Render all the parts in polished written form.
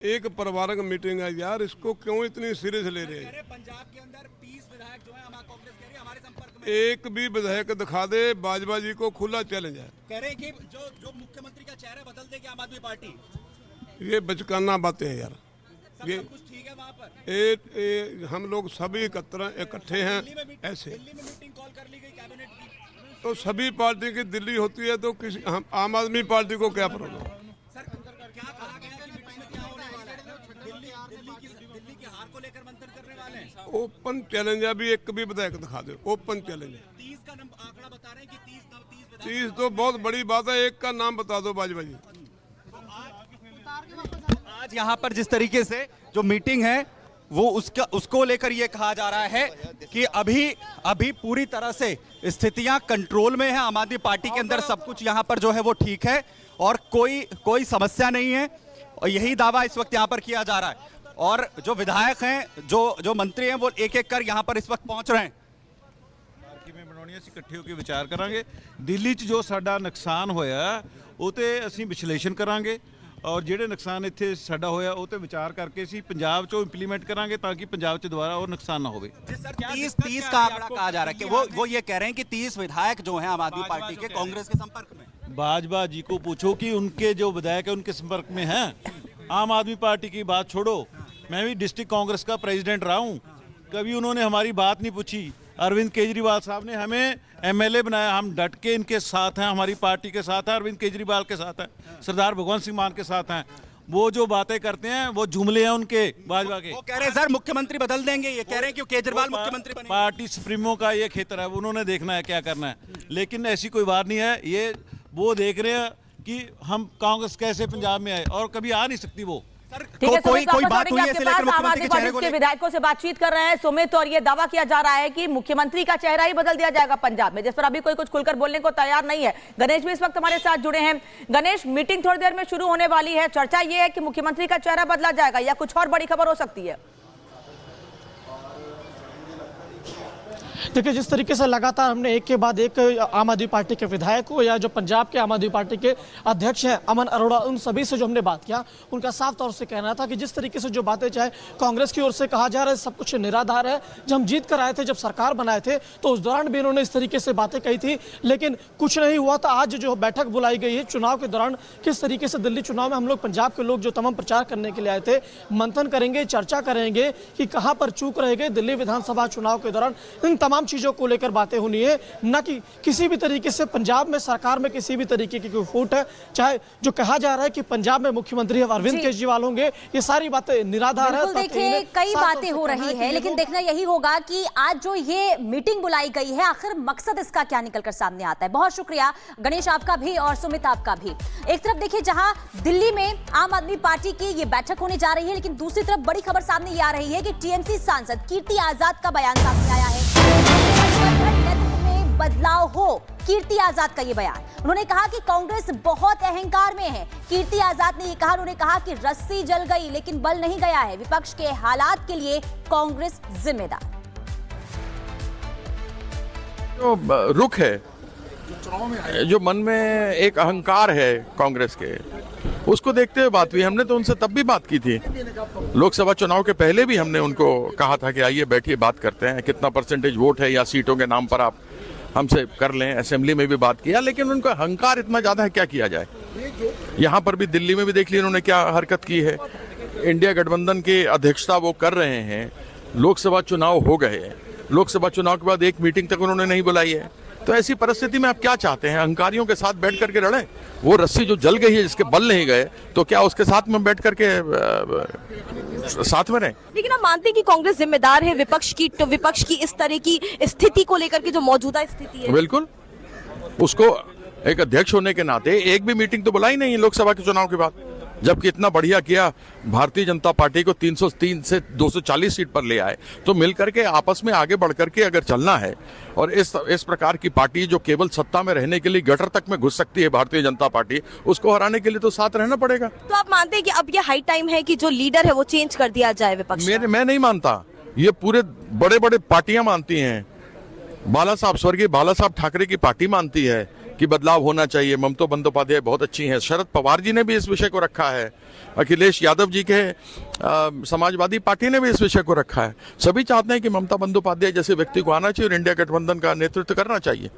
एक परिवारक मीटिंग है यार, इसको क्यों इतनी सीरियस ले रहे हैं? पंजाब के अंदर 30 विधायक जो है हमारा कांग्रेस कह रही है हमारे संपर्क में। एक भी विधायक दिखा दे, बाजवा जी को खुला चैलेंज है। कह रहे हैं कि जो मुख्यमंत्री का चेहरा बदल देगी आम आदमी पार्टी। ये बचकाना बातें हैं यार। ये सब कुछ ठीक है वहाँ पर। हम लोग सभी इकट्ठे हैं ऐसे। दिल्ली में मीटिंग कॉल कर ली गई कैबिनेट की। तो सभी पार्टी की दिल्ली होती है तो किसी हम आम आदमी पार्टी को क्या प्रॉब्लम? सर क्या कहा गया कि मीटिंग में क्या होने वाला है? दिल्ली की हार को लेकर मंथन करने वाले हैं। ओपन चैलेंज है, अभी एक भी विधायक दिखा दे। ओपन चैलेंज है। 30 का आंकड़ा बता रहे हैं कि 30 30 तो बहुत बड़ी बात है, एक का नाम बता दो बाजवा जी। आज यहाँ पर जिस तरीके से जो मीटिंग है वो उसको लेकर ये कहा जा रहा है कि अभी पूरी तरह से स्थितियां कंट्रोल में है। आम आदमी पार्टी के अंदर सब कुछ यहाँ पर जो है वो ठीक है और कोई समस्या नहीं है, और यही दावा इस वक्त यहाँ पर किया जा रहा है। और जो विधायक हैं, जो मंत्री हैं, वो एक एक कर यहाँ पर इस वक्त पहुंच रहे हैं। ਕਿਵੇਂ ਬਣਾਉਣੀ ਅਸੀਂ ਇਕੱਠੇ ਹੋ ਕੇ ਵਿਚਾਰ ਕਰਾਂਗੇ। ਦਿੱਲੀ 'ਚ ਜੋ ਸਾਡਾ ਨੁਕਸਾਨ ਹੋਇਆ ਉਹ ਤੇ ਅਸੀਂ ਵਿਸ਼ਲੇਸ਼ਣ ਕਰਾਂਗੇ, ਔਰ ਜਿਹੜੇ ਨੁਕਸਾਨ ਇੱਥੇ ਸਾਡਾ ਹੋਇਆ ਉਹ ਤੇ ਵਿਚਾਰ ਕਰਕੇ ਅਸੀਂ ਪੰਜਾਬ 'ਚੋਂ ਇੰਪਲੀਮੈਂਟ ਕਰਾਂਗੇ ਤਾਂ कि पंजाब 'ਚ दोबारा और नुकसान ना होवे। 30 का आंकड़ा कहा जा रहा है कि वो ये कह रहे हैं कि 30 विधायक जो हैं आम आदमी पार्टी के कांग्रेस के संपर्क में। बाजवा जी को पूछो कि उनके जो विधायक है उनके संपर्क में हैं। आम आदमी पार्टी की बात छोड़ो, मैं भी डिस्ट्रिक्ट कांग्रेस का प्रेसिडेंट रहा हूँ, कभी उन्होंने हमारी बात नहीं पूछी। अरविंद केजरीवाल साहब ने हमें एमएलए बनाया, हम डट के इनके साथ हैं, हमारी पार्टी के साथ हैं, अरविंद केजरीवाल के साथ हैं, सरदार भगवंत सिंह मान के साथ हैं। वो जो बातें करते हैं वो जुमले हैं उनके बाजवा के। वो कह रहे हैं सर मुख्यमंत्री बदल देंगे, ये कह रहे हैं कि केजरीवाल मुख्यमंत्री बनेंगे। पार्टी सुप्रीमो का ये खेतर है, उन्होंने देखना है क्या करना है, लेकिन ऐसी कोई बात नहीं है। ये वो देख रहे हैं कि हम कांग्रेस कैसे पंजाब में आए, और कभी आ नहीं सकती वो। ठीक है, कोई बात हुई है इससे लेकर मुख्यमंत्री के चेहरे को विधायकों से बातचीत कर रहे हैं सुमित, और ये दावा किया जा रहा है कि मुख्यमंत्री का चेहरा ही बदल दिया जाएगा पंजाब में, जिस पर अभी कोई कुछ खुलकर बोलने को तैयार नहीं है। गणेश भी इस वक्त हमारे साथ जुड़े हैं। गणेश, मीटिंग थोड़ी देर में शुरू होने वाली है, चर्चा ये है कि मुख्यमंत्री का चेहरा बदला जाएगा या कुछ और बड़ी खबर हो सकती है? देखिए, जिस तरीके से लगातार हमने एक के बाद एक आम आदमी पार्टी के विधायक को या जो पंजाब के आम आदमी पार्टी के अध्यक्ष हैं अमन अरोड़ा, उन सभी से जो हमने बात किया, उनका साफ तौर से कहना था कि जिस तरीके से जो बातें चाहे कांग्रेस की ओर से कहा जा रहा है सब कुछ निराधार है। जब हम जीत कर आए थे, जब सरकार बनाए थे, तो उस दौरान भी इन्होंने इस तरीके से बातें कही थी, लेकिन कुछ नहीं हुआ। तो आज जो बैठक बुलाई गई है चुनाव के दौरान, किस तरीके से दिल्ली चुनाव में हम लोग पंजाब के लोग जो तमाम प्रचार करने के लिए आए थे, मंथन करेंगे, चर्चा करेंगे कि कहाँ पर चूक रह गए दिल्ली विधानसभा चुनाव के दौरान। इन तमाम चीजों को लेकर बातें होनी है, न कि किसी भी तरीके से पंजाब में सरकार में किसी भी तरीके की कोई फूट है। चाहे जो कहा जा रहा है कि पंजाब में मुख्यमंत्री अरविंद केजरीवाल होंगे, ये सारी बातें निराधार है। देखिए, कई बातें हो रही है, लेकिन देखना यही होगा कि आज जो ये मीटिंग बुलाई गई है आखिर मकसद इसका क्या निकलकर सामने आता है। बहुत शुक्रिया गणेश आपका भी और सुमित आपका भी। एक तरफ देखिए जहां दिल्ली में आम आदमी पार्टी की ये बैठक होने जा रही है, लेकिन दूसरी तरफ बड़ी खबर सामने ये आ रही है कि टीएमसी सांसद कीर्ति आजाद का बयान सामने आया है। बदलाव हो, कीर्ति आजाद का ये बयान। उन्होंने कहा कि कांग्रेस बहुत अहंकार में है। कीर्ति आजाद ने ये कहा, उन्होंने कहा कि रस्सी जल गई लेकिन बल नहीं गया है, विपक्ष के हालात के लिए कांग्रेस जिम्मेदार। जो रुख है, जो मन में एक अहंकार है कांग्रेस के, उसको देखते हुए बात हुई। हमने तो उनसे तब भी बात की थी, लोकसभा चुनाव के पहले भी हमने उनको कहा था कि आइए बैठिए बात करते हैं, कितना परसेंटेज वोट है या सीटों के नाम पर आप हमसे कर लें। असेंबली में भी बात किया, लेकिन उनका अहंकार इतना ज़्यादा है, क्या किया जाए। यहाँ पर भी दिल्ली में भी देख लिया उन्होंने क्या हरकत की है। इंडिया गठबंधन की अध्यक्षता वो कर रहे हैं, लोकसभा चुनाव हो गए, लोकसभा चुनाव के बाद एक मीटिंग तक उन्होंने नहीं बुलाई है। तो ऐसी परिस्थिति में आप क्या चाहते हैं, अहंकारियों के साथ बैठ करके लड़ें? वो रस्सी जो जल गई है, जिसके बल नहीं गए, तो क्या उसके साथ में बैठ करके साथ में रहें? लेकिन आप मानते हैं कि कांग्रेस जिम्मेदार है विपक्ष की इस तरह की स्थिति को लेकर के, जो मौजूदा स्थिति है? बिल्कुल, उसको एक अध्यक्ष होने के नाते एक भी मीटिंग तो बुलाई नहीं है लोकसभा के चुनाव के बाद, जबकि इतना बढ़िया किया। भारतीय जनता पार्टी को 303 से 240 सीट पर ले आए। तो मिलकर के आपस में आगे बढ़ करके अगर चलना है, और इस प्रकार की पार्टी जो केवल सत्ता में रहने के लिए गटर तक में घुस सकती है भारतीय जनता पार्टी, उसको हराने के लिए तो साथ रहना पड़ेगा। तो आप मानते हैं कि अब ये हाई टाइम है कि जो लीडर है वो चेंज कर दिया जाए विपक्ष? मैं नहीं मानता, ये पूरे बड़े बड़े पार्टियां मानती हैं। स्वर्गीय बाला साहब ठाकरे की पार्टी मानती है कि बदलाव होना चाहिए। ममता बंदोपाध्याय बहुत अच्छी हैं, शरद पवार जी ने भी इस विषय को रखा है, अखिलेश यादव जी के समाजवादी पार्टी ने भी इस विषय को रखा है। सभी चाहते हैं कि ममता बंदोपाध्याय जैसे व्यक्ति को आना चाहिए और इंडिया गठबंधन का नेतृत्व करना चाहिए।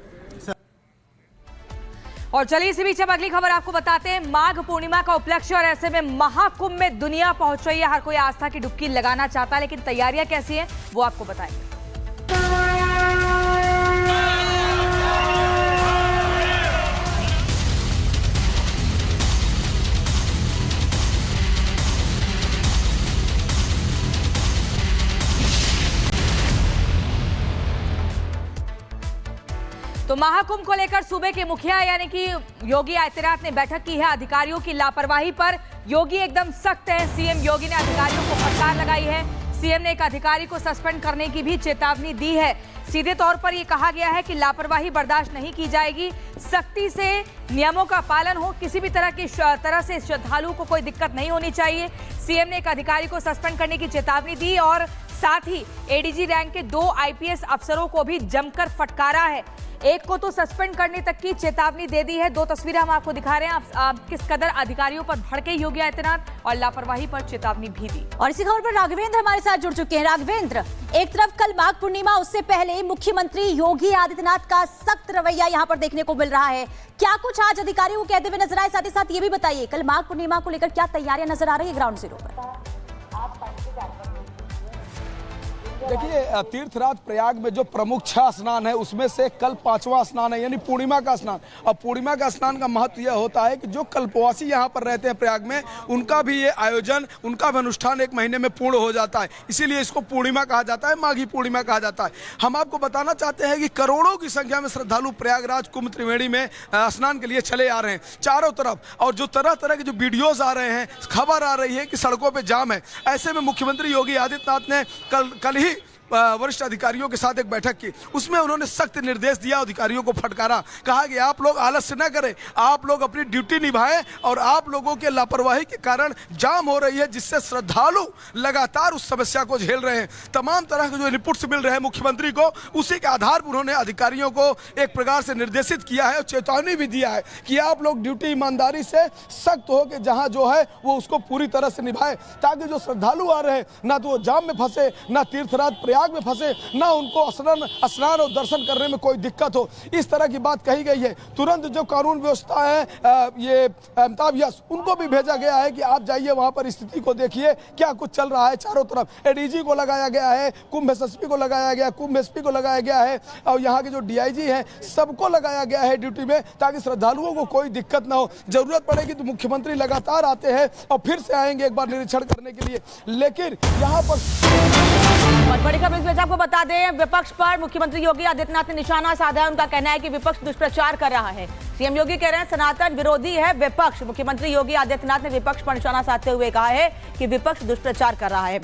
और चलिए इसी बीच अब अगली खबर आपको बताते हैं। माघ पूर्णिमा का उपलक्ष्य और ऐसे में महाकुंभ में दुनिया पहुंच रही है। हर कोई आस्था की डुबकी लगाना चाहता है, लेकिन तैयारियां कैसी हैं वो आपको बताएंगे। तो महाकुंभ को लेकर सूबे के मुखिया यानी कि योगी आदित्यनाथ ने बैठक की है। अधिकारियों की लापरवाही पर योगी एकदम सख्त है। सीएम योगी ने अधिकारियों को फटकार लगाई है। सीएम ने एक अधिकारी को सस्पेंड करने की भी चेतावनी दी है। सीधे तौर पर यह कहा गया है कि लापरवाही बर्दाश्त नहीं की जाएगी, सख्ती से नियमों का पालन हो, किसी भी तरह से श्रद्धालुओं को कोई दिक्कत नहीं होनी चाहिए। सीएम ने एक अधिकारी को सस्पेंड करने की चेतावनी दी और साथ ही एडीजी रैंक के 2 आईपीएस अफसरों को भी जमकर फटकारा है। एक को तो सस्पेंड करने तक की चेतावनी दे दी है। 2 तस्वीरें हम आपको दिखा रहे हैं। आप किस कदर अधिकारियों पर भड़के योगी आदित्यनाथ और लापरवाही पर चेतावनी भी दी। और इसी खबर पर राघवेंद्र हमारे साथ जुड़ चुके हैं। राघवेंद्र, एक तरफ कल माघ पूर्णिमा, उससे पहले मुख्यमंत्री योगी आदित्यनाथ का सख्त रवैया यहाँ पर देखने को मिल रहा है। क्या कुछ आज अधिकारियों को कहते हुए नजर आए? साथ ही साथ ये भी बताइए कल माघ पूर्णिमा को लेकर क्या तैयारियां नजर आ रही है ग्राउंड जीरो पर? देखिए, तीर्थराज प्रयाग में जो प्रमुख 6 स्नान है उसमें से कल 5वां स्नान है, यानी पूर्णिमा का स्नान। अब पूर्णिमा का स्नान का महत्व यह होता है कि जो कल्पवासी यहाँ पर रहते हैं प्रयाग में, उनका भी ये आयोजन, उनका भी अनुष्ठान 1 महीने में पूर्ण हो जाता है। इसीलिए इसको पूर्णिमा कहा जाता है, माघी पूर्णिमा कहा जाता है। हम आपको बताना चाहते हैं कि करोड़ों की संख्या में श्रद्धालु प्रयागराज कुंभ त्रिवेणी में स्नान के लिए चले आ रहे हैं चारों तरफ। और जो तरह तरह के जो वीडियोज आ रहे हैं, खबर आ रही है कि सड़कों पर जाम है। ऐसे में मुख्यमंत्री योगी आदित्यनाथ ने कल ही वरिष्ठ अधिकारियों के साथ एक बैठक की। उसमें उन्होंने सख्त निर्देश दिया, अधिकारियों को फटकारा, कहा कि आप लोग आलस्य न करें, आप लोग अपनी ड्यूटी निभाएं और आप लोगों के लापरवाही के कारण जाम हो रही है, जिससे श्रद्धालु लगातार उस समस्या को झेल रहे हैं। तमाम तरह के जो इनपुट्स मिल रहे हैं मुख्यमंत्री को, उसी के आधार पर उन्होंने अधिकारियों को एक प्रकार से निर्देशित किया है और चेतावनी भी दिया है कि आप लोग ड्यूटी ईमानदारी से सख्त हो के जहां जो है वो उसको पूरी तरह से निभाएं, ताकि जो श्रद्धालु आ रहे हैं ना तो वो जाम में फंसे, ना तीर्थराज प्रयाग में फंसे, ना उनको स्नान और दर्शन करने में कोई दिक्कत हो। इस तरह की बात कही गई है। तुरंत जो कानून व्यवस्था है, ये अमिताभ यश, उनको भी भेजा गया है कि आप जाइए वहां पर स्थिति को देखिए क्या कुछ चल रहा है चारों तरफ। एडीजी को लगाया गया है, कुंभ एसएसपी को लगाया गया, कुंभ एसपी को लगाया गया है और यहाँ के जो डीआईजी हैं सबको लगाया गया है ड्यूटी में, ताकि श्रद्धालुओं को कोई दिक्कत ना हो। जरूरत पड़ेगी तो मुख्यमंत्री लगातार आते हैं और फिर से आएंगे एक बार निरीक्षण करने के लिए। लेकिन यहाँ पर बड़ी खबर इस बीच आपको बता दें, विपक्ष पर मुख्यमंत्री योगी आदित्यनाथ ने निशाना साधा है। उनका कहना है कि विपक्ष दुष्प्रचार कर रहा है। सीएम योगी कह रहे हैं सनातन विरोधी है विपक्ष। मुख्यमंत्री योगी आदित्यनाथ ने विपक्ष पर निशाना साधते हुए कहा है कि विपक्ष दुष्प्रचार कर रहा है।